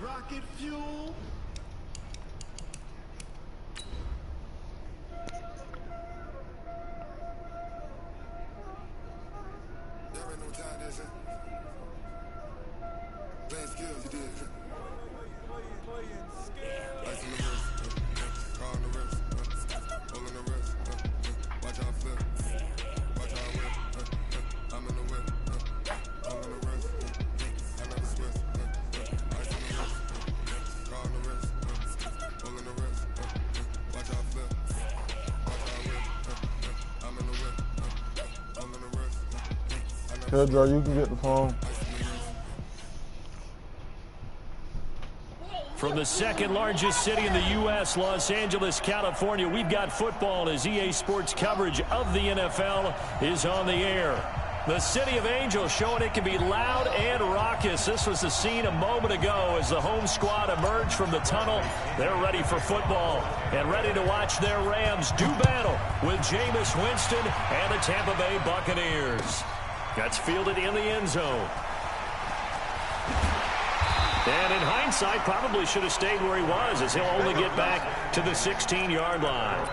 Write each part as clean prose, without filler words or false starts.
Rocket fuel. Y'all already know what time it is, huh? Playing skills, you did. Ice on the wrist, car on the wrist, hole in the wrist, watch how I flip, watch how I whip, I'm in the whip, hole in the wrist, I never switch, ice on the wrist, car on the wrist, hole in the wrist, watch how I flip, watch how I whip, I'm in the whip, hole in the wrist, I never Here, Joe, you can get the phone. From the second largest city in the U.S., Los Angeles, California, we've got football as EA Sports coverage of the NFL is on the air. The city of Angels showing it can be loud and raucous. This was the scene a moment ago as the home squad emerged from the tunnel. They're ready for football and ready to watch their Rams do battle with Jameis Winston and the Tampa Bay Buccaneers. That's fielded in the end zone. And in hindsight, probably should have stayed where he was, as he'll only get back to the 16-yard line.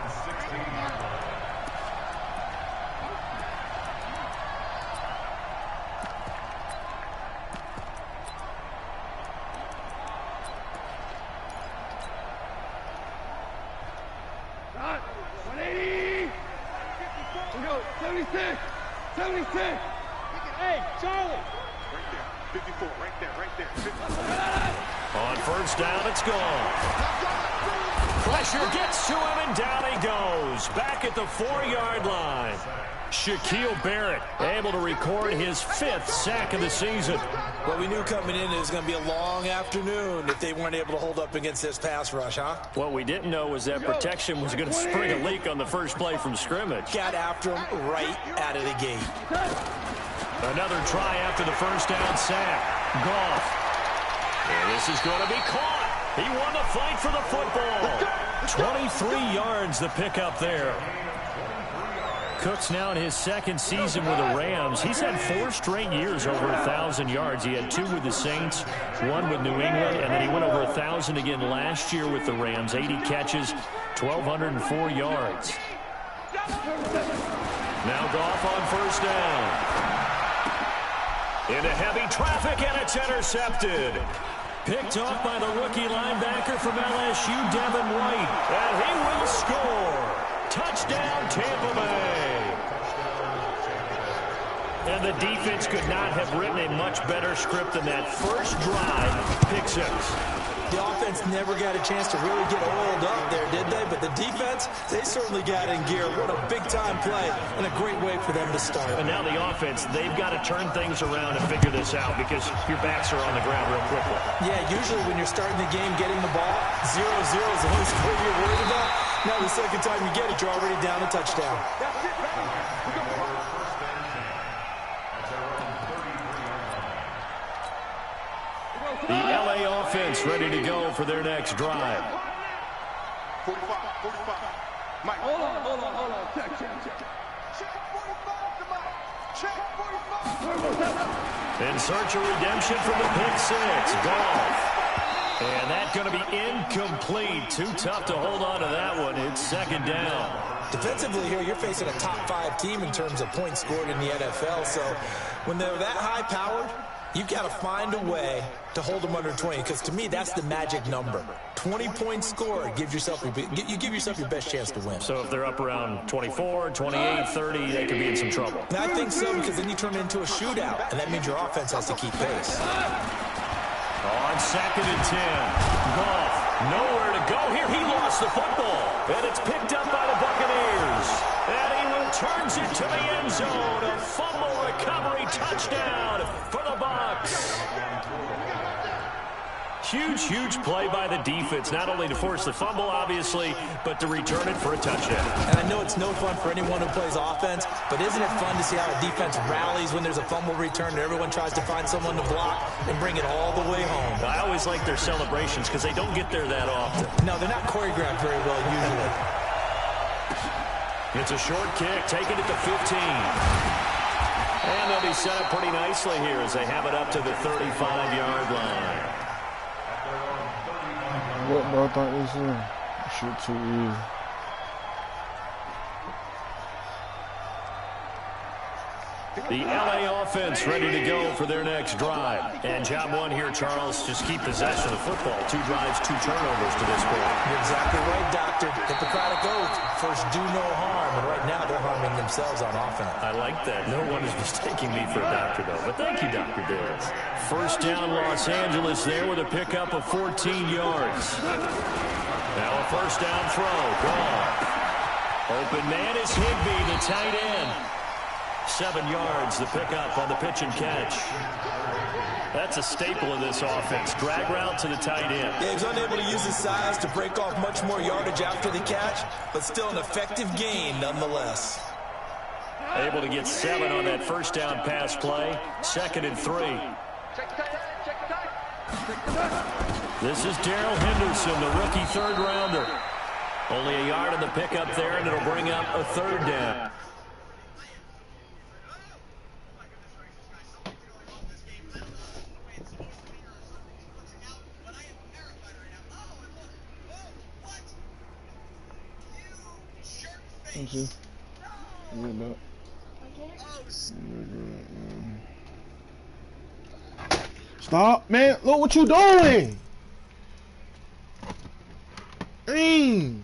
Got 180. We go 76. 76. Hey, Charlie. 54, right there, right there. 54. On first down, it's gone. Pressure gets to him, and down he goes. Back at the 4-yard line. Shaquille Barrett able to record his 5th sack of the season. Well, we knew coming in it was going to be a long afternoon if they weren't able to hold up against this pass rush, huh? What we didn't know was that protection was going to spring a leak on the first play from scrimmage. Got after him right out of the gate. Another try after the first down sack. Goff. And this is going to be caught. He won the fight for the football. 23 yards the pickup there. Cook's now in his second season with the Rams. He's had 4 straight years over 1,000 yards. He had 2 with the Saints, 1 with New England, and then he went over 1,000 again last year with the Rams. 80 catches, 1,204 yards. Now Goff on first down. Into heavy traffic, and it's intercepted. Picked off by the rookie linebacker from LSU, Devin White. And he will score. Touchdown, Tampa Bay. And the defense could not have written a much better script than that first drive. Pick 6. The offense never got a chance to really get oiled up there, did they? But the defense, they certainly got in gear. What a big-time play and a great way for them to start. And now the offense, they've got to turn things around and figure this out because your backs are on the ground real quickly. Yeah, usually when you're starting the game, getting the ball, 0-0 is the only score you're worried about. Now the second time you get it, you're already down a touchdown. The LA offense ready to go for their next drive. 45. Mike. Hold on. Check. Check 45 to Mike. Check 45. In search of redemption from the pick 6. Goff. And that's going to be incomplete. Too tough to hold on to that one. It's second down. Defensively here, you're facing a top-5 team in terms of points scored in the NFL. So when they're that high-powered, you've got to find a way to hold them under 20, because to me, that's the magic number. 20 points scored, you give yourself your best chance to win. So if they're up around 24, 28, 30, they could be in some trouble. And I think so, because then you turn it into a shootout, and that means your offense has to keep pace. On second and 10, Goff, nowhere to go here. He lost the football, and it's picked up by the Buccaneers. And he returns it to the end zone. A fumble recovery touchdown for the Bucs. Huge play by the defense, not only to force the fumble, obviously, but to return it for a touchdown. And I know it's no fun for anyone who plays offense, but isn't it fun to see how a defense rallies when there's a fumble return and everyone tries to find someone to block and bring it all the way home? I always like their celebrations because they don't get there that often. No, they're not choreographed very well usually. It's a short kick, taking it to 15. And they'll be set up pretty nicely here as they have it up to the 35-yard line. what, bro? I thought this shit too easy. The LA offense ready to go for their next drive. And job one here, Charles, just keep possession of the football. 2 drives, 2 turnovers to this point. You're exactly right, Doctor. Hippocratic oath. First, do no harm. And right now, they're harming themselves on offense. I like that. No one is mistaking me for a doctor, though. But thank you, Dr. Diz. First down, Los Angeles there with a pickup of 14 yards. Now a first down throw. Gone. Open man is Higbee, the tight end. 7 yards, the pickup on the pitch and catch. That's a staple of this offense. Drag route to the tight end. Yeah, he's unable to use his size to break off much more yardage after the catch, but still an effective gain nonetheless. Able to get 7 on that first down pass play. 2nd and 3. This is Darrell Henderson, the rookie 3rd rounder. Only a yard on the pickup there, and it'll bring up a 3rd down. Thank you. Stop, man. Look what you doing. Dang.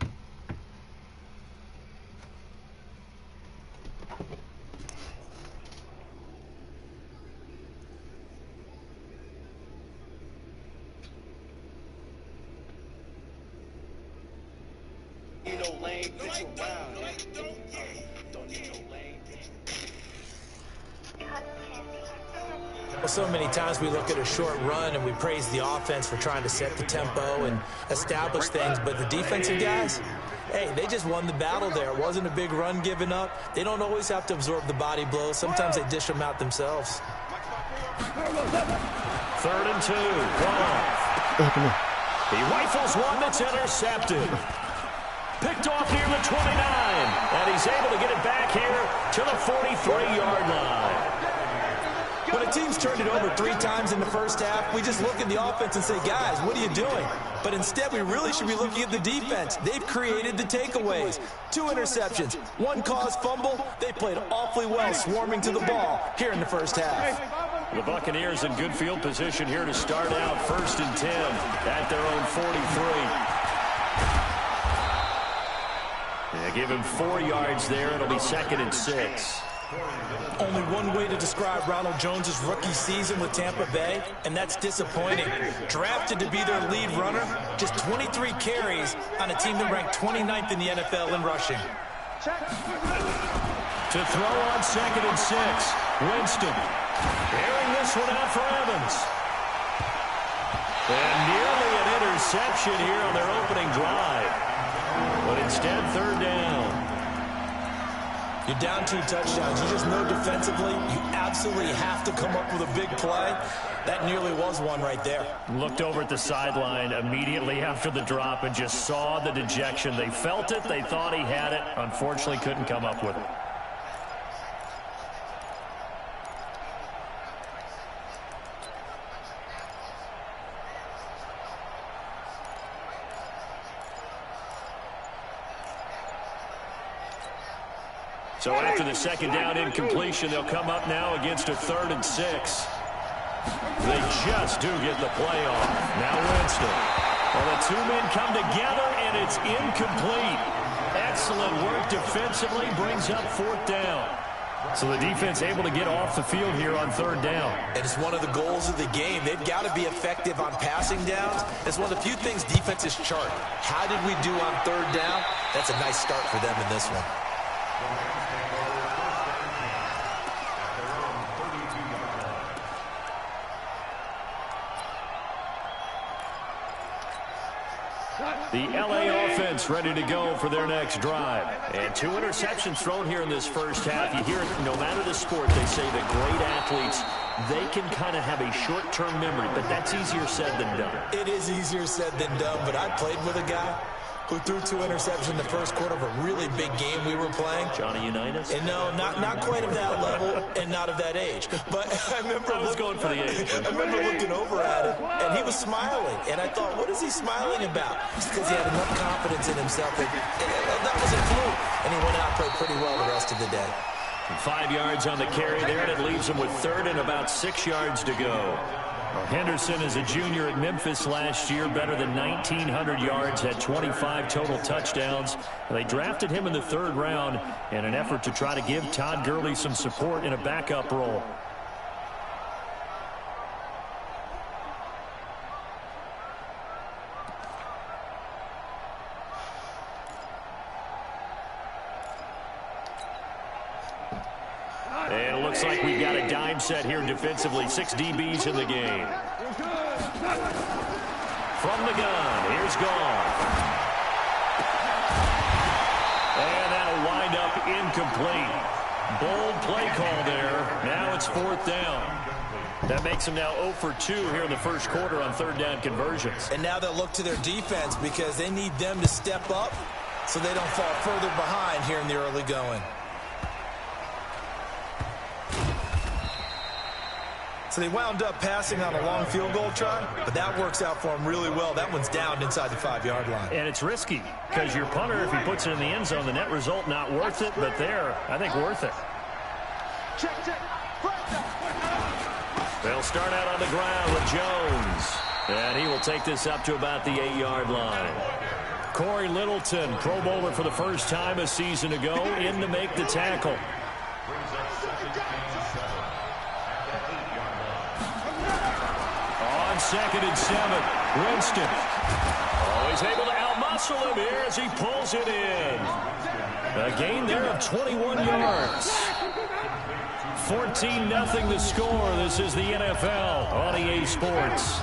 Well, so many times we look at a short run and we praise the offense for trying to set the tempo and establish things, but the defensive guys, hey, they just won the battle there. It wasn't a big run given up. They don't always have to absorb the body blows. Sometimes they dish them out themselves. 3rd and 2. He rifles one that's intercepted. Picked off near the 29, and he's able to get it back here to the 43-yard line. When a team's turned it over 3 times in the first half, we just look at the offense and say, guys, what are you doing? But instead, we really should be looking at the defense. They've created the takeaways. 2 interceptions, 1 caused fumble. They played awfully well swarming to the ball here in the first half. The Buccaneers in good field position here to start out 1st and 10 at their own 43. Yeah, give him 4 yards there. It'll be 2nd and 6. Only one way to describe Ronald Jones' rookie season with Tampa Bay, and that's disappointing. Drafted to be their lead runner, just 23 carries on a team that ranked 29th in the NFL in rushing. To throw on 2nd and 6, Winston. Airing this one out for Evans. And nearly an interception here on their opening drive. But instead, 3rd down. You're down 2 touchdowns. You just know defensively you absolutely have to come up with a big play. That nearly was one right there. Looked over at the sideline immediately after the drop and just saw the dejection. They felt it. They thought he had it. Unfortunately, couldn't come up with it. So after the 2nd down incompletion, they'll come up now against a 3rd and 6. They just do get the play off. Now Winston. Well, the 2 men come together, and it's incomplete. Excellent work defensively, brings up 4th down. So the defense able to get off the field here on 3rd down. And it's one of the goals of the game. They've got to be effective on passing downs. It's one of the few things defenses chart. How did we do on 3rd down? That's a nice start for them in this one. The LA offense ready to go for their next drive. And 2 interceptions thrown here in this first half. You hear it, no matter the sport, they say that great athletes, they can kind of have a short-term memory, but that's easier said than done. It is easier said than done, but I played with a guy who threw 2 interceptions in the first quarter of a really big game we were playing. Johnny Unitas? And no, not quite of that level and not of that age. But I remember going for the age. I remember looking over at him, and he was smiling. And I thought, what is he smiling about? It's because he had enough confidence in himself that was a fluke. And he went out and played pretty well the rest of the day. 5 yards on the carry there, and it leaves him with 3rd and about 6 yards to go. Henderson is a junior at Memphis last year, better than 1,900 yards, had 25 total touchdowns. They drafted him in the 3rd round in an effort to try to give Todd Gurley some support in a backup role. And it looks like we've got a dime set here defensively. 6 DBs in the game. From the gun, here's Goff. And that'll wind up incomplete. Bold play call there. Now it's 4th down. That makes them now 0 for 2 here in the first quarter on 3rd down conversions. And now they'll look to their defense because they need them to step up so they don't fall further behind here in the early going. So they wound up passing on a long field goal try, but that works out for them really well. That one's down inside the 5-yard line. And it's risky because your punter, if he puts it in the end zone, the net result not worth it, but there, I think worth it. They'll start out on the ground with Jones, and he will take this up to about the 8-yard line. Corey Littleton, Pro Bowler for the first time a season ago, in to make the tackle. On 2nd and 7, Winston. Always able to outmuscle him here as he pulls it in. A gain there of 21 yards. 14-0 the score. This is the NFL on EA Sports.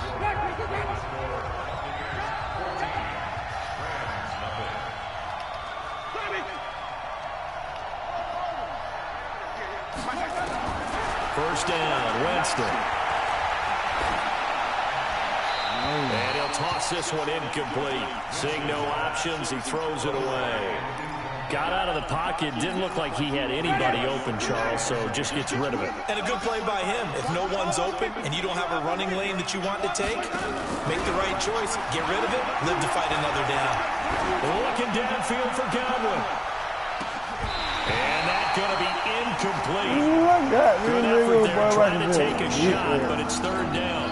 First down, Winston. And he'll toss this one incomplete. Seeing no options, he throws it away. Got out of the pocket. Didn't look like he had anybody open, Charles, so just gets rid of it. And a good play by him. If no one's open and you don't have a running lane that you want to take, make the right choice. Get rid of it. Live to fight another down. Looking downfield for Godwin. And that's going to be incomplete. Good effort there trying to take a shot, but it's 3rd down.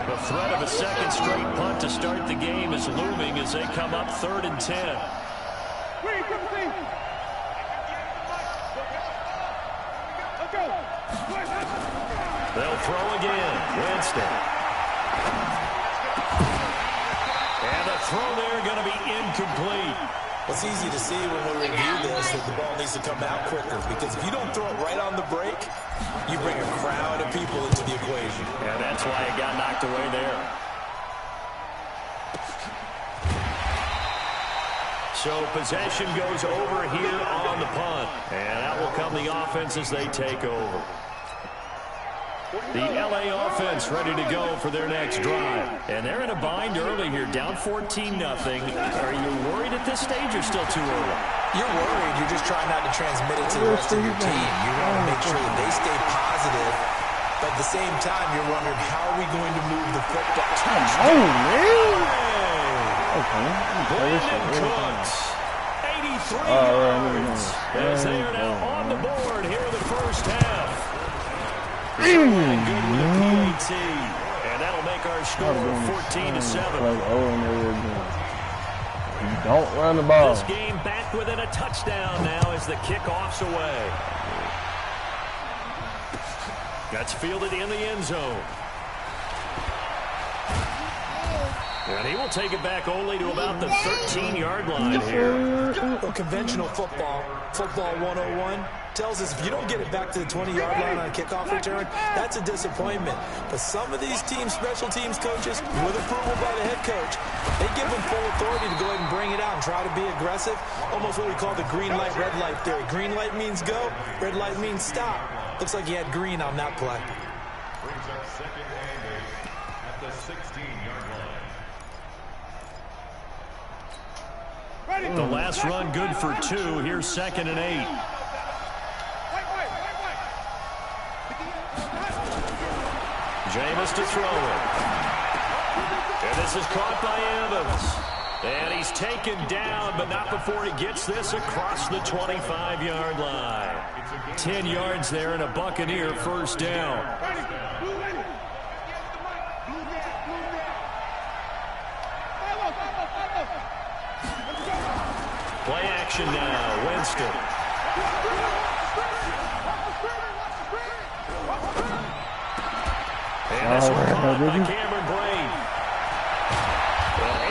The threat of a second straight punt to start the game is looming as they come up 3rd and 10. They'll throw again. Winston. And the throw there going to be incomplete. It's easy to see when we review this that the ball needs to come out quicker, because if you don't throw it right on the break, you bring a crowd of people into the equation. And that's why it got knocked away there. So possession goes over here on the punt. And that will come the offense as they take over. The LA offense ready to go for their next drive. And they're in a bind early here, down 14-0. Are you worried at this stage or still too early? You're worried. You're just trying not to transmit it to the rest of your team. You want to make sure that they stay positive. But at the same time, you're wondering, how are we going to move the football? Oh, man. Okay. Brandon Cooks, 83 yards, as they are now on the board here in the first half. Good with a PAT, and that'll make our score 14-7. Don't run the ball. This game back within a touchdown now as the kickoff's away. That's fielded in the end zone. And he will take it back only to about the 13-yard line here. Well, conventional football 101, tells us if you don't get it back to the 20-yard line on a kickoff return, that's a disappointment. But some of these teams, special teams coaches, with approval by the head coach, they give them full authority to go ahead and bring it out and try to be aggressive. Almost what we call the green light, red light theory. Green light means go, red light means stop. Looks like he had green on that play. Brings up 2nd and 8 at the 16-yard line. The last run good for 2. Here's 2nd and 8. Jameis to throw it. And this is caught by Evans. And he's taken down, but not before he gets this across the 25-yard line. 10 yards there and a Buccaneer first down. Play action now, Winston. And this one caught by Cameron Braid.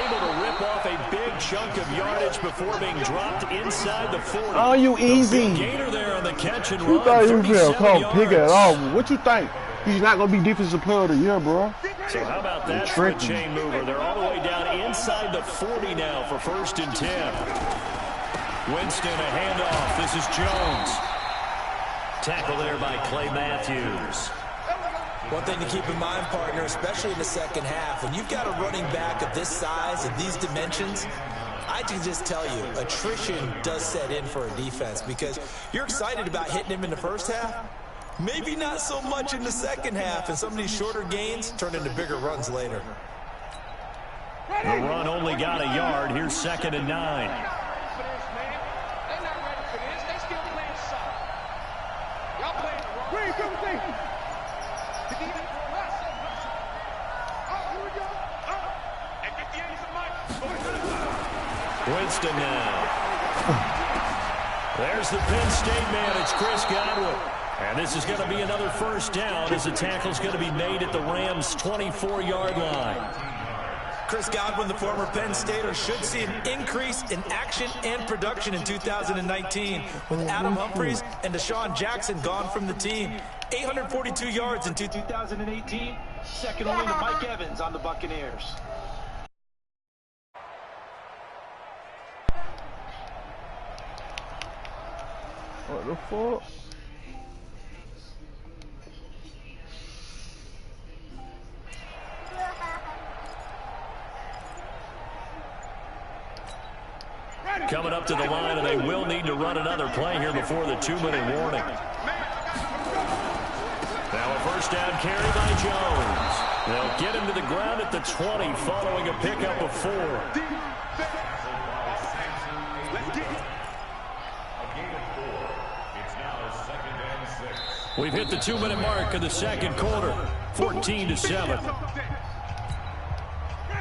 Able to rip off a big chunk of yardage before being dropped inside the 40. Oh, you easy. The big gainer there on the catch and You run. thought you was going to come pick it yards. off. What you think? He's not going to be defensive player of the year, bro. So how about that for a chain mover? They're all the way down inside the 40 now for 1st and 10. Winston, a handoff. This is Jones. Tackle there by Clay Matthews. One thing to keep in mind, partner, especially in the second half, when you've got a running back of this size and these dimensions, I can just tell you, attrition does set in for a defense because you're excited about hitting him in the first half. Maybe not so much in the second half, and some of these shorter gains turn into bigger runs later. The run only got a yard. Here's 2nd and 9. Winston now. There's the Penn State man. It's Chris Godwin. And this is going to be another first down as the tackle's going to be made at the Rams' 24-yard line. Chris Godwin, the former Penn Stater, should see an increase in action and production in 2019 with Adam Humphries and Deshaun Jackson gone from the team. 842 yards in 2018, second only to Mike Evans on the Buccaneers. What the fuck? Coming up to the line, and they will need to run another play here before the 2-minute warning. Now a first down carry by Jones. They'll get him to the ground at the 20 following a pickup of 4. We've hit the 2-minute mark of the second quarter, 14-7.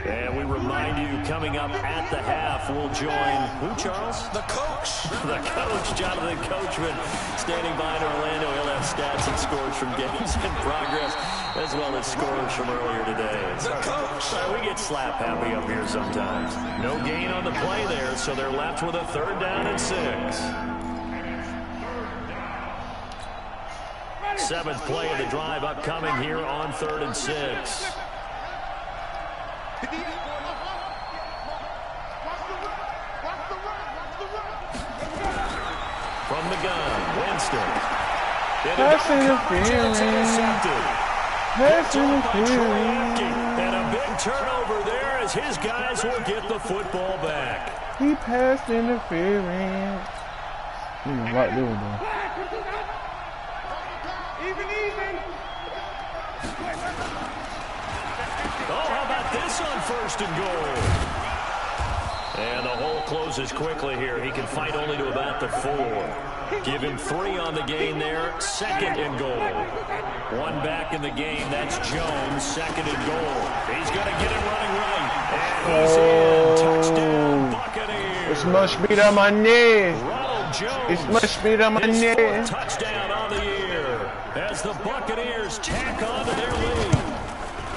And we remind you, coming up at the half, we'll join who, Charles? The coach. The coach, Jonathan Coachman, standing by in Orlando. He'll have stats and scores from games in progress, as well as scores from earlier today. The coach. We get slap happy up here sometimes. No gain on the play there, so they're left with a 3rd down and 6. 7th play of the drive upcoming here on 3rd and 6. From the gun, Winston. Pass interference. Pass interference. And a big turnover there as his guys will get the football back. He passed interference. Right there, bro. Oh, how about this on 1st and goal? And the hole closes quickly here. He can fight only to about the 4. Give him 3 on the game there. 2nd and goal. 1 back in the game. That's Jones. 2nd and goal. He's going to get it running right. And he's in. Touchdown, Buccaneers. It's much speed on my neck. Ronald Jones. It's much speed on my his neck. 4th touchdown on the year as the Buccaneers tack on to their lead.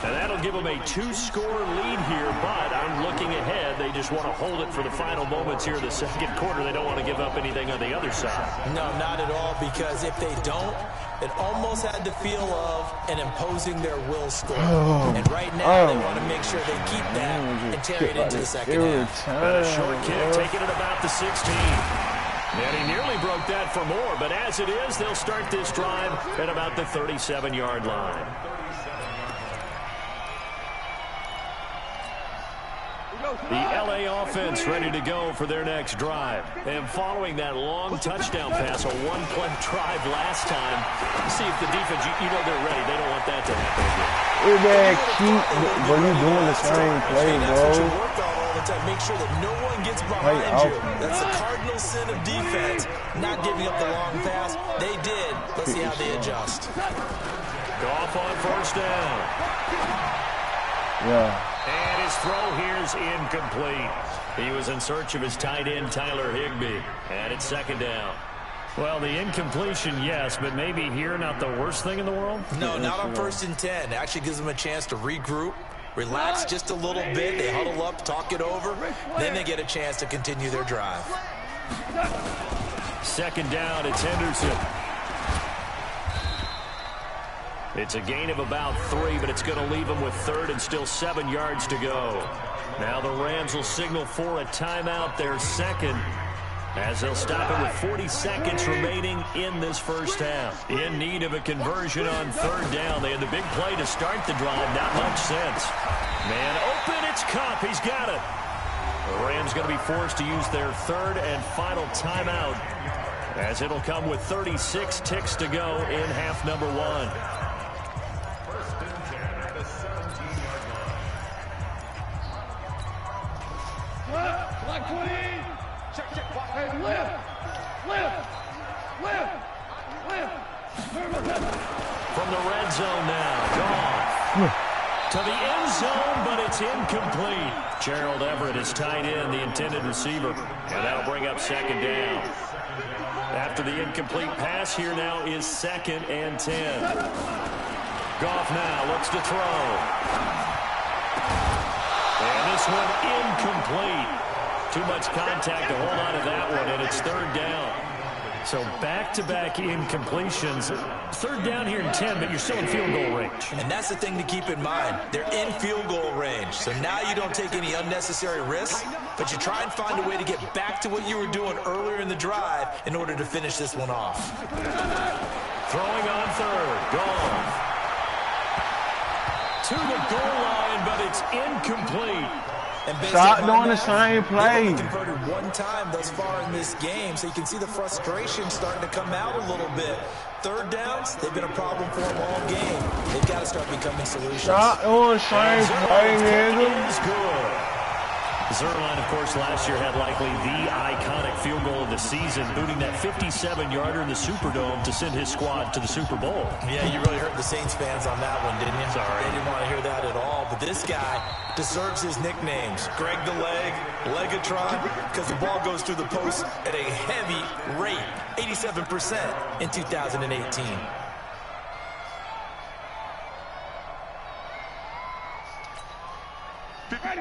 And that'll give them a 2-score lead here, but I'm looking ahead. They just want to hold it for the final moments here in the second quarter. They don't want to give up anything on the other side. No, not at all, because if they don't, it almost had the feel of an imposing their will score. And right now, they want to make sure they keep that and carry it into the second half. And a short kick taking it about the 16. And he nearly broke that for more, but as it is, they'll start this drive at about the 37-yard line. The L.A. offense ready to go for their next drive. And following that long touchdown pass, a one-play drive last time, see if the defense, you know they're ready. They don't want that to happen again. Hey, man, bro, you doing the same play, That's what you bro. work on all the time. Make sure that no one gets behind you. That's the cardinal sin of defense, not giving up the long pass. They did. Let's see how they adjust. Goff on first down. Yeah. And his throw here's incomplete. He was in search of his tight end, Tyler Higbee. And it's second down. Well, the incompletion, yes, but maybe here not the worst thing in the world? No, not on 1st and 10. It actually gives them a chance to regroup, relax just a little bit. They huddle up, talk it over. Then they get a chance to continue their drive. Second down, it's Henderson. It's a gain of about 3, but it's going to leave them with 3rd and still 7 yards to go. Now the Rams will signal for a timeout, their second, as they'll stop it with 40 seconds remaining in this first half. In need of a conversion on 3rd down. They had the big play to start the drive. Not much sense. Man open, it's Kupp. He's got it. The Rams going to be forced to use their 3rd and final timeout, as it'll come with 36 ticks to go in half number 1. Like 20. Hey, lift. From the red zone now, Goff to the end zone, but it's incomplete. Gerald Everett is tied in, the intended receiver, and that'll bring up second down. After the incomplete pass, here now is 2nd and 10. Goff now looks to throw. And this one incomplete. Too much contact to hold on to that one, and it's 3rd down. So back-to-back incompletions. 3rd down here in 10, but you're still in field goal range. And that's the thing to keep in mind. They're in field goal range. So now you don't take any unnecessary risks, but you try and find a way to get back to what you were doing earlier in the drive in order to finish this one off. Throwing on 3rd. Goff to the goal line, but it's incomplete. And Stop doing the same play. They've only converted one time thus far in this game, so you can see the frustration starting to come out a little bit. 3rd downs, they've been a problem for them all game. They've got to start becoming solutions. Stop doing the same play, nigga. Is good. Zerline, of course, last year had likely the iconic field goal of the season, booting that 57-yarder in the Superdome to send his squad to the Super Bowl. Yeah, you really hurt the Saints fans on that one, didn't you? Sorry. They didn't want to hear that at all. But this guy deserves his nicknames. Greg the Leg, Legatron, because the ball goes through the post at a heavy rate, 87% in 2018.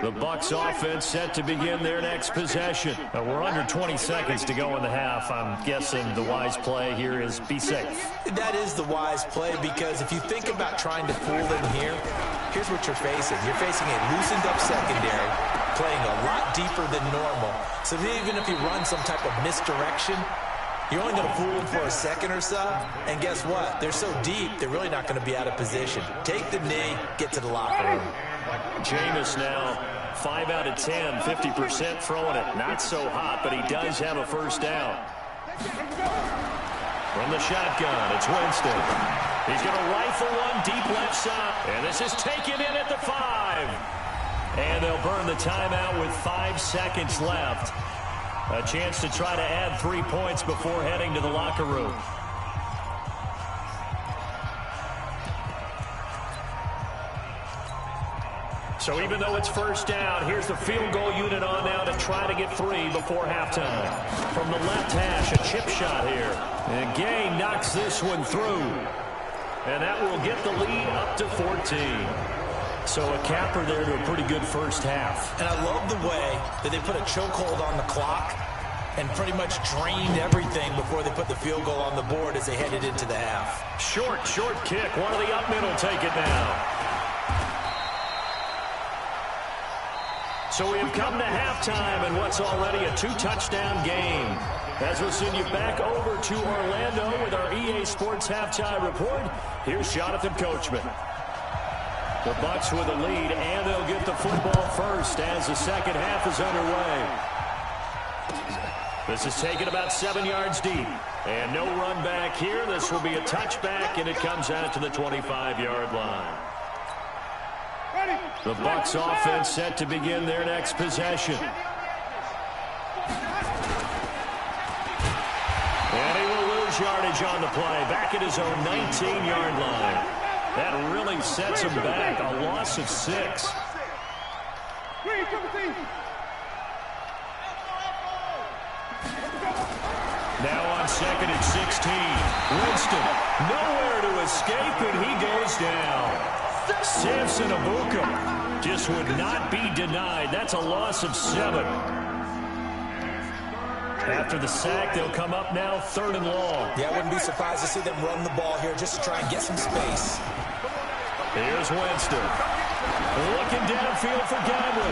The Bucs offense set to begin their next possession. We're under 20 seconds to go in the half. I'm guessing the wise play here is be safe. That is the wise play, because if you think about trying to fool them here, here's what you're facing. You're facing a loosened up secondary, playing a lot deeper than normal. So even if you run some type of misdirection, you're only going to fool them for a second or so. And guess what? They're so deep, they're really not going to be out of position. Take the knee, get to the locker room. Jameis now 5 out of 10, 50% throwing it. Not so hot, but he does have a first down. From the shotgun, it's Winston. He's going to rifle one deep left side. And this is taken in at the 5. And they'll burn the timeout with 5 seconds left. A chance to try to add 3 points before heading to the locker room. So even though it's first down, here's the field goal unit on now to try to get 3 before halftime. From the left hash, a chip shot here. And Gay knocks this one through. And that will get the lead up to 14. So a capper there to a pretty good first half. And I love the way that they put a chokehold on the clock and pretty much drained everything before they put the field goal on the board as they headed into the half. Short kick. One of the up middle take it now. So we have come to halftime in what's already a 2-touchdown game. As we'll send you back over to Orlando with our EA Sports Halftime Report, here's Jonathan Coachman. The Bucs with the lead, and they'll get the football first as the second half is underway. This is taken about 7 yards deep. And no run back here. This will be a touchback, and it comes out to the 25-yard line. The Bucs offense set to begin their next possession. And he will lose yardage on the play. Back at his own 19-yard line. That really sets him back. A loss of 6. Now on second and 16. Winston nowhere to escape, and he goes down. Samson Abuka just would not be denied. That's a loss of 7. After the sack, they'll come up now 3rd and long. Yeah, I wouldn't be surprised to see them run the ball here just to try and get some space. Here's Winston. Looking downfield for Gamble.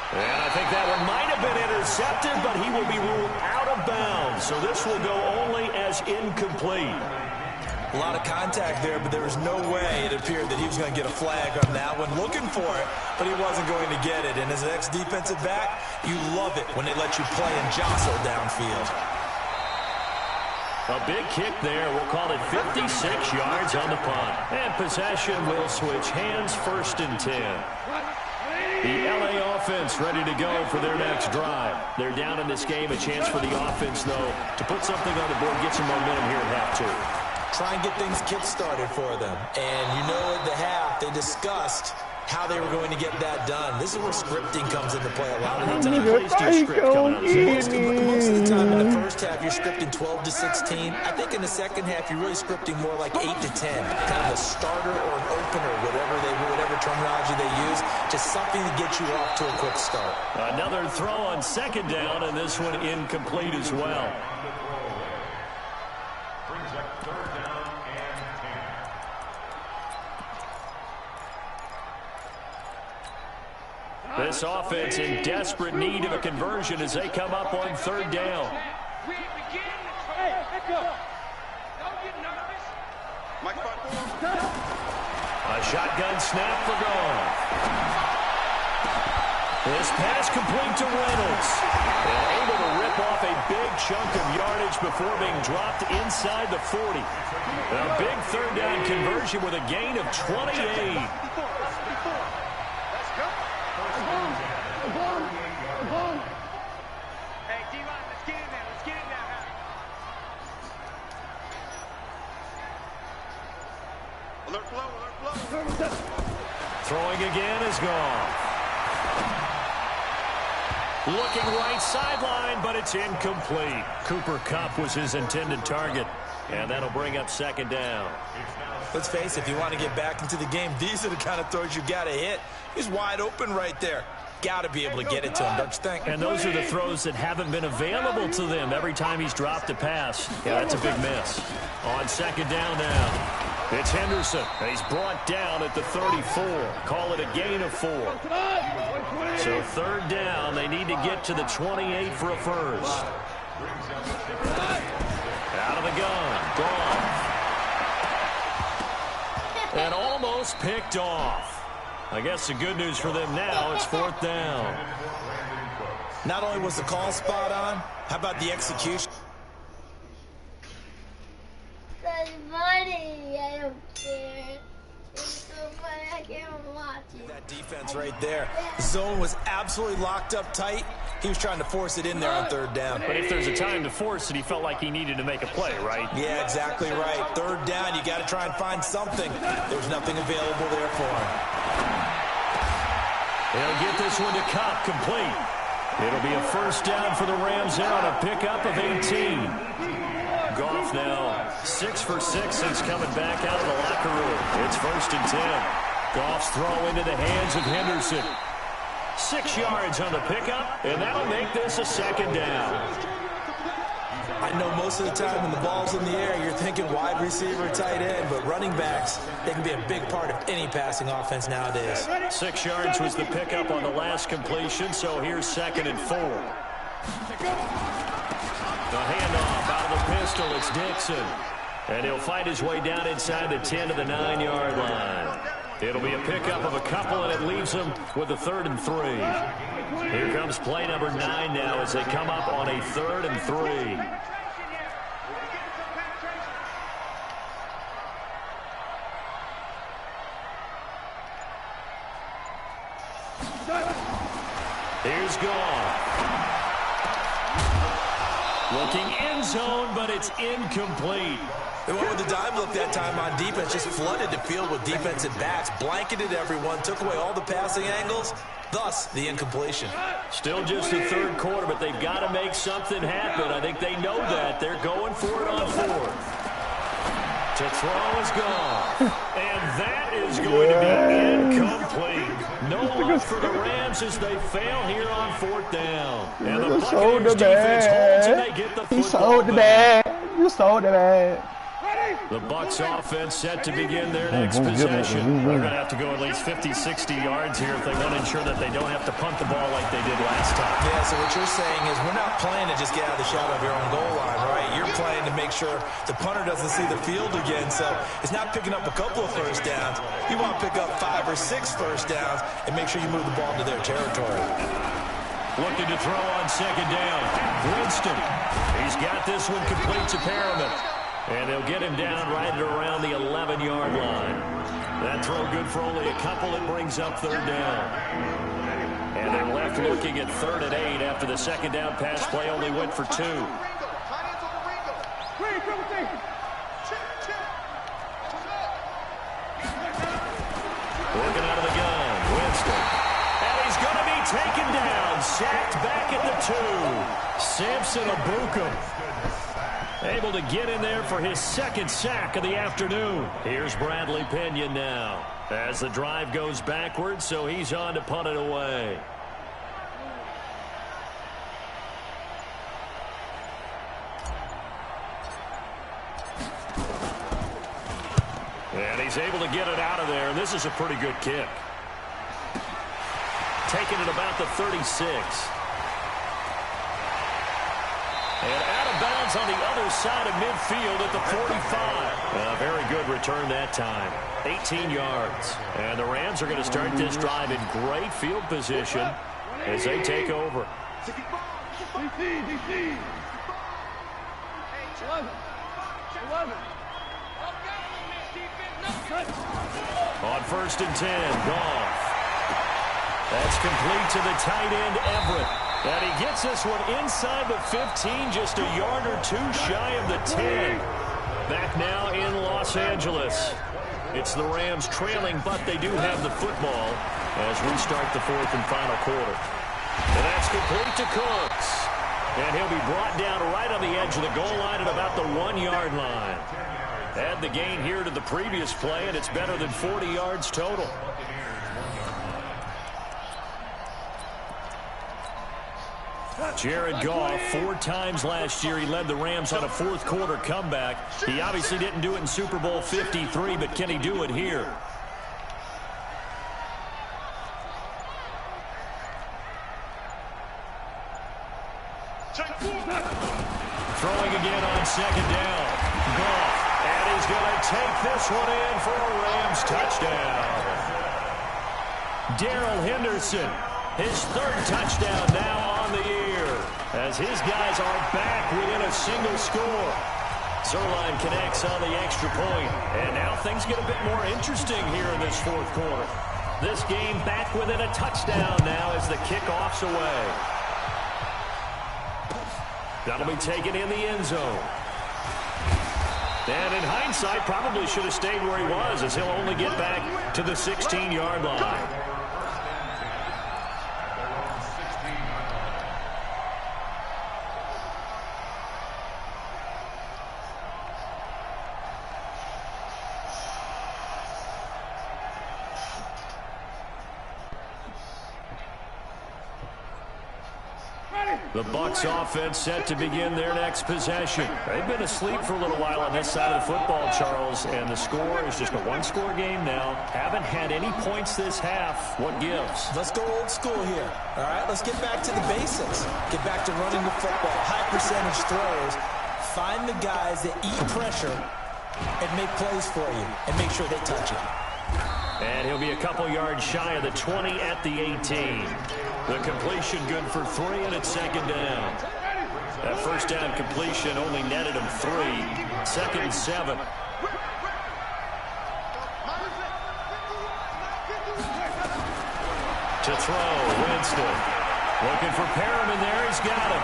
And I think that one might have been intercepted, but he will be ruled out of bounds. So this will go only as incomplete. A lot of contact there, but there was no way it appeared that he was going to get a flag on that one. Looking for it, but he wasn't going to get it. And as an ex-defensive back, you love it when they let you play and jostle downfield. A big kick there. We'll call it 56 yards on the punt. And possession will switch hands, 1st and 10. The LA offense ready to go for their next drive. They're down in this game. A chance for the offense, though, to put something on the board, get some momentum here at half 2. Try and get things kick-started for them. And you know at the half, they discussed how they were going to get that done. This is where scripting comes into play a lot of the time. Most of the time in the first half, you're scripting 12 to 16. I think in the second half, you're really scripting more like 8 to 10. Kind of a starter or an opener, whatever terminology they use. Just something to get you off to a quick start. Another throw on 2nd down, and this one incomplete as well. Brings up 3rd down and 10. This offense in desperate need of a conversion as they come up on 3rd down. A shotgun snap for Goff. This pass complete to Reynolds. And able to rip off a big chunk of yardage before being dropped inside the 40. A big 3rd down conversion with a gain of 28. Throwing again is Goff. Looking right sideline, but it's incomplete. Cooper Kupp was his intended target, and that'll bring up 2nd down. Let's face it, if you want to get back into the game, these are the kind of throws you got to hit. He's wide open right there. Got to be able to get it to him, don't you think? And those are the throws that haven't been available to them every time he's dropped a pass. Yeah, that's a big miss. On 2nd down now. It's Henderson. He's brought down at the 34. Call it a gain of 4. So 3rd down. They need to get to the 28 for a first. Out of the gun. Goff. And almost picked off. I guess the good news for them now, it's 4th down. Not only was the call spot on, how about the execution? That's funny. I don't care. It's so funny. I can't watch it. That defense right there. The zone was absolutely locked up tight. He was trying to force it in there on 3rd down. But if there's a time to force it, he felt like he needed to make a play, right? Yeah, exactly right. 3rd down, you got to try and find something. There's nothing available there for him. They'll get this one to Kupp, complete. It'll be a 1st down for the Rams there on a pickup of 18. Goff now 6 for 6 since coming back out of the locker room. It's 1st and 10. Goff's throw into the hands of Henderson. 6 yards on the pickup, and that'll make this a 2nd down. I know most of the time when the ball's in the air, you're thinking wide receiver, tight end, but running backs, they can be a big part of any passing offense nowadays. 6 yards was the pickup on the last completion, so here's 2nd and 4. The handoff out of the pistol, it's Dixon. And he'll fight his way down inside the 10 to the 9-yard line. It'll be a pickup of a couple, and it leaves them with a 3rd and 3. Here comes play number 9 now as they come up on a 3rd and 3. Here's Goff. Looking end zone, but it's incomplete. They went with the dime look that time on defense, just flooded the field with defensive backs, blanketed everyone, took away all the passing angles, thus the incompletion. Still just the 3rd quarter, but they've got to make something happen. I think they know that. They're going for it on 4th. To throw is Goff. And that is going to be incomplete. No luck for the Rams as they fail here on 4th down. And the Buccaneers defense holds and they get the football. He sold the bag. You sold the bag. The Bucs offense set to begin their next possession. They're going to have to go at least 50, 60 yards here if they want to ensure that they don't have to punt the ball like they did last time. Yeah, so what you're saying is we're not playing to just get out of the shadow of your own goal line, right? You're playing to make sure the punter doesn't see the field again. So it's not picking up a couple of first downs. You want to pick up 5 or 6 first downs and make sure you move the ball into their territory. Looking to throw on 2nd down. Winston. He's got this one complete to Perriman. And they'll get him down right at around the 11-yard line. That throw good for only a couple. It brings up 3rd down. And they're left looking at 3rd and 8 after the 2nd down pass play only went for 2. Working out of the gun. Winston. And he's going to be taken down. Sacked back at the 2. Samson Abukum. Able to get in there for his 2nd sack of the afternoon. Here's Bradley Pinion now as the drive goes backwards, so he's on to punt it away. And he's able to get it out of there, and this is a pretty good kick. Taking it about the 36. And out of bounds on the other side of midfield at the 45. A very good return that time. 18 yards. And the Rams are going to start this drive in great field position as they take over. On 1st and 10, Goff. That's complete to the tight end, Everett. And he gets this one inside the 15, just a yard or 2 shy of the 10. Back now in Los Angeles. It's the Rams trailing, but they do have the football as we start the 4th and final quarter. And that's complete to Cooks. And he'll be brought down right on the edge of the goal line at about the 1-yard line. Add the gain here to the previous play, and it's better than 40 yards total. Jared Goff, 4 times last year he led the Rams on a 4th quarter comeback. He obviously didn't do it in Super Bowl 53, but can he do it here? Throwing again on 2nd down. Goff, and he's going to take this one in for a Rams touchdown. Darrell Henderson, his 3rd touchdown now on the year, as his guys are back within a single score. Zerline connects on the extra point, and now things get a bit more interesting here in this 4th quarter. This game back within a touchdown now as the kickoff's away. That'll be taken in the end zone. And in hindsight, probably should have stayed where he was, as he'll only get back to the 16-yard line. The Bucs offense set to begin their next possession. They've been asleep for a little while on this side of the football, Charles, and the score is just a 1-score game now. Haven't had any points this half. What gives? Let's go old school here. All right, let's get back to the basics. Get back to running the football, high percentage throws. Find the guys that eat pressure and make plays for you and make sure they touch it. And he'll be a couple yards shy of the 20 at the 18. The completion good for 3, and it's second down. That first down completion only netted him 3. 2nd and 7. To throw, Winston. Looking for Perriman there. He's got him.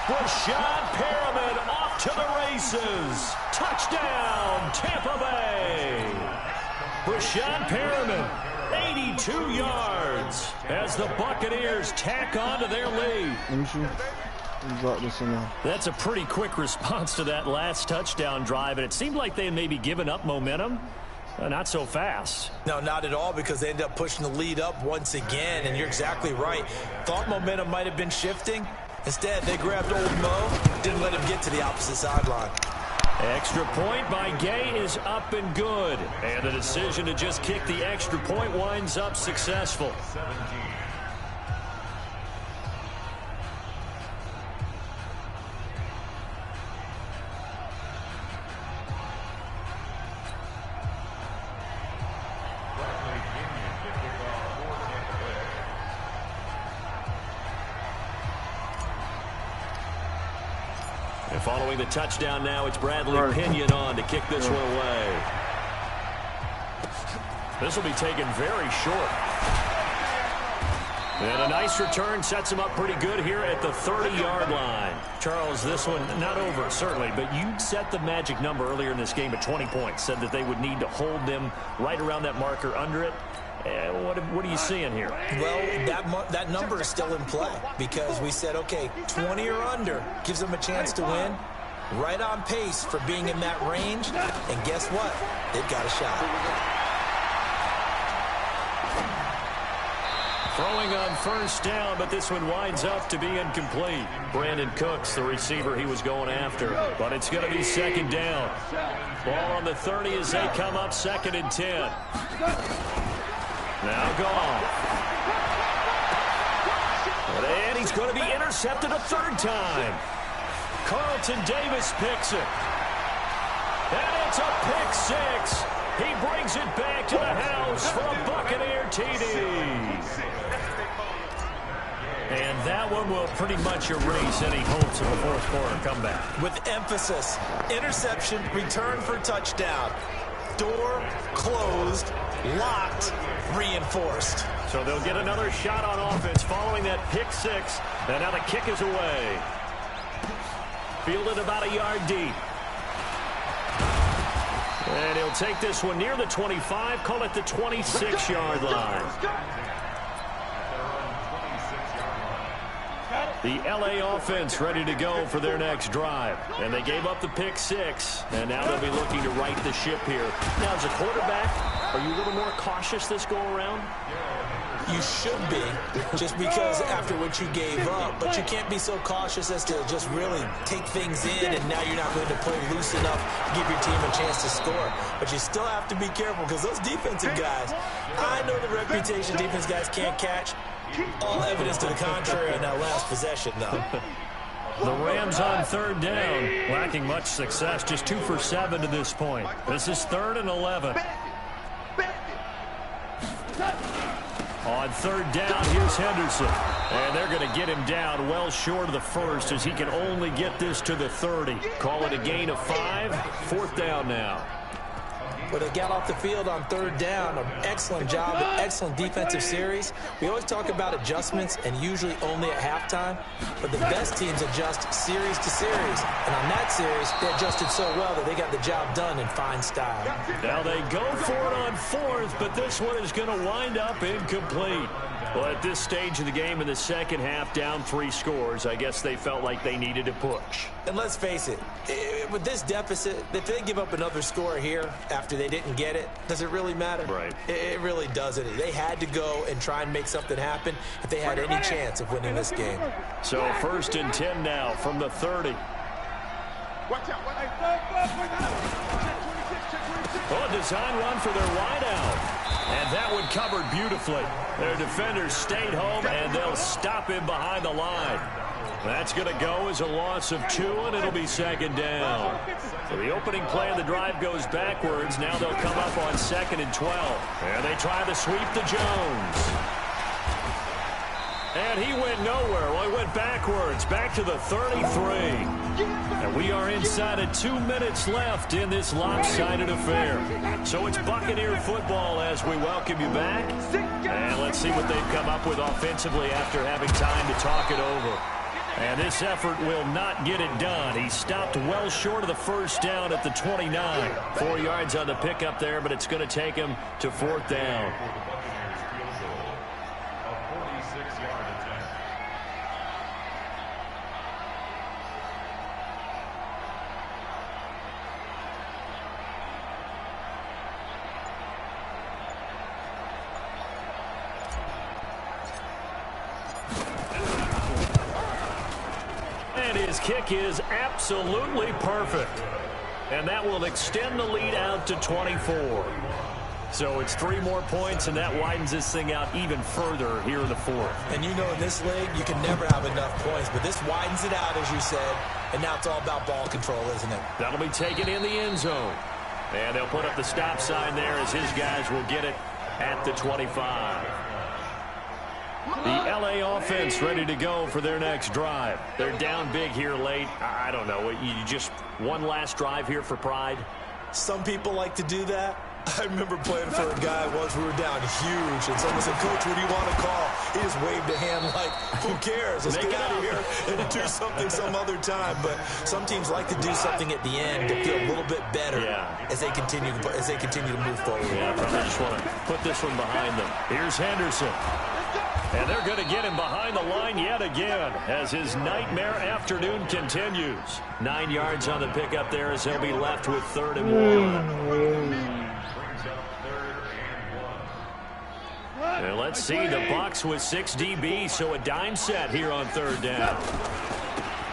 Rashad Perriman off to the races. Touchdown, Tampa Bay. Rashad Perriman, 82 yards as the Buccaneers tack on to their lead. That's a pretty quick response to that last touchdown drive, and it seemed like they had maybe given up momentum. Not so fast. No, not at all, because they ended up pushing the lead up once again, and you're exactly right. Thought momentum might have been shifting. Instead, they grabbed old Mo, didn't let him get to the opposite sideline. Extra point by Gay is up and good. And the decision to just kick the extra point winds up successful. Following the touchdown now, it's Bradley Pinion on to kick this one away. This will be taken very short. And a nice return sets him up pretty good here at the 30-yard line. Charles, this one not over, certainly, but you set the magic number earlier in this game at 20 points. Said that they would need to hold them right around that marker under it. What are you seeing here? Well, that number is still in play because we said, okay, 20 or under gives them a chance to win. Right on pace for being in that range. And guess what? They've got a shot. Throwing on first down, but this one winds up to be incomplete. Brandon Cooks, the receiver he was going after. But it's going to be second down. Ball on the 30 as they come up 2nd and 10. Now gone. And he's going to be intercepted a 3rd time. Carlton Davis picks it. And it's a pick 6. He brings it back to the house for a Buccaneer TD. And that one will pretty much erase any hopes of a 4th quarter comeback. With emphasis, interception, return for touchdown. Door closed, locked, reinforced. So they'll get another shot on offense following that pick 6. And now the kick is away. Fielded about a yard deep. And he'll take this one near the 25, call it the 26-yard line. The LA offense ready to go for their next drive. And they gave up the pick 6, and now they'll be looking to right the ship here. Now, as a quarterback, are you a little more cautious this go-around? You should be, just because after what you gave up. But you can't be so cautious as to just really take things in, and now you're not going to play loose enough to give your team a chance to score. But you still have to be careful, because those defensive guys, I know the reputation defense guys can't catch. All evidence to the contrary on that last possession, though. The Rams on 3rd down, lacking much success, just 2 for 7 to this point. This is 3rd and 11. On 3rd down, here's Henderson. And they're going to get him down well short of the 1st as he can only get this to the 30. Call it a gain of 5. 4th down now. Well, they got off the field on 3rd down. An excellent job, an excellent defensive series. We always talk about adjustments, and usually only at halftime. But the best teams adjust series to series. And on that series, they adjusted so well that they got the job done in fine style. Now they go for it on 4th, but this one is going to wind up incomplete. Well, at this stage of the game in the second half, down 3 scores, I guess they felt like they needed to push. And let's face it, with this deficit, if they give up another score here after they didn't get it, does it really matter? Right. It really doesn't. They had to go and try and make something happen if they had any chance of winning this game. So 1st and 10 now from the 30. Oh, a design run for their wideout. And that one covered beautifully. Their defenders stayed home, and they'll stop him behind the line. That's going to go as a loss of 2, and it'll be second down. So the opening play of the drive goes backwards. Now they'll come up on 2nd and 12. And they try to sweep to Jones. And he went nowhere. Well, he went backwards, back to the 33. And we are inside of 2 minutes left in this lopsided affair. So it's Buccaneer football as we welcome you back. And let's see what they've come up with offensively after having time to talk it over. And this effort will not get it done. He stopped well short of the first down at the 29. 4 yards on the pickup there, but it's going to take him to 4th down. His kick is absolutely perfect. And that will extend the lead out to 24. So it's 3 more points, and that widens this thing out even further here in the 4th. And you know in this league, you can never have enough points. But this widens it out, as you said. And now it's all about ball control, isn't it? That'll be taken in the end zone. And they'll put up the stop sign there as his guys will get it at the 25. The L.A. offense ready to go for their next drive. They're down big here late. I don't know. You just one last drive here for pride? Some people like to do that. I remember playing for a guy once. We were down huge, and someone said, "Coach, what do you want to call?" He just waved a hand like, "Who cares? Let's get out of here and do something some other time." But some teams like to do something at the end to feel a little bit better as they continue to move forward. Yeah, probably just want to put this one behind them. Here's Henderson. And they're going to get him behind the line yet again as his nightmare afternoon continues. 9 yards on the pickup there as he'll be left with 3rd and 1. And let's see, the Bucs with 6 DBs, so a dime set here on 3rd down.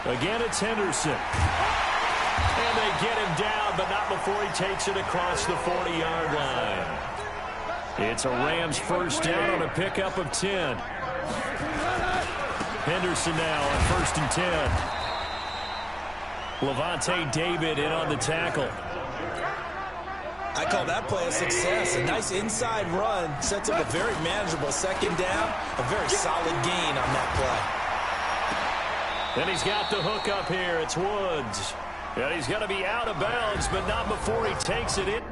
Again, it's Henderson. And they get him down, but not before he takes it across the 40-yard line. It's a Rams 1st down on a pickup of 10. Henderson now on 1st and 10. Solovante David in on the tackle. I call that play a success. A nice inside run sets up a very manageable 2nd down. A very solid gain on that play. Then he's got the hook up here. It's Woods. And he's going to be out of bounds, but not before he takes it in.